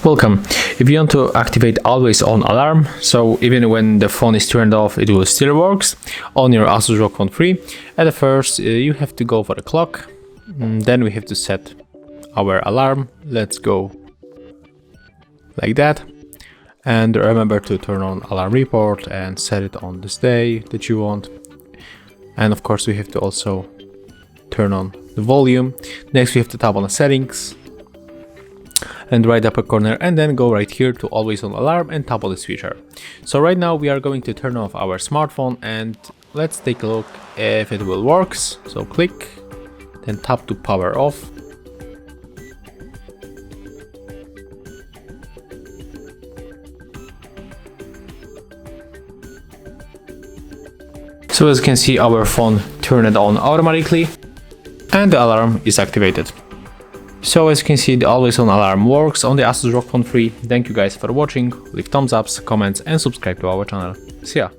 Welcome. If you want to activate always on alarm, so even when the phone is turned off, it will still works on your ASUS ROG Phone 3. At first, you have to go for the clock. Then we have to set our alarm. Let's go like that. And remember to turn on alarm report and set it on this day that you want. And of course, we have to also turn on the volume. Next, we have to tap on the settings and right upper corner, and then go right here to always on alarm and tap on this feature. So right now we are going to turn off our smartphone and let's take a look if it will work. So click, then tap to power off. So as you can see, our phone turned on automatically and the alarm is activated. So as you can see, the always on alarm works on the ASUS ROG Phone 3. Thank you guys for watching, leave thumbs ups, comments and subscribe to our channel. See ya!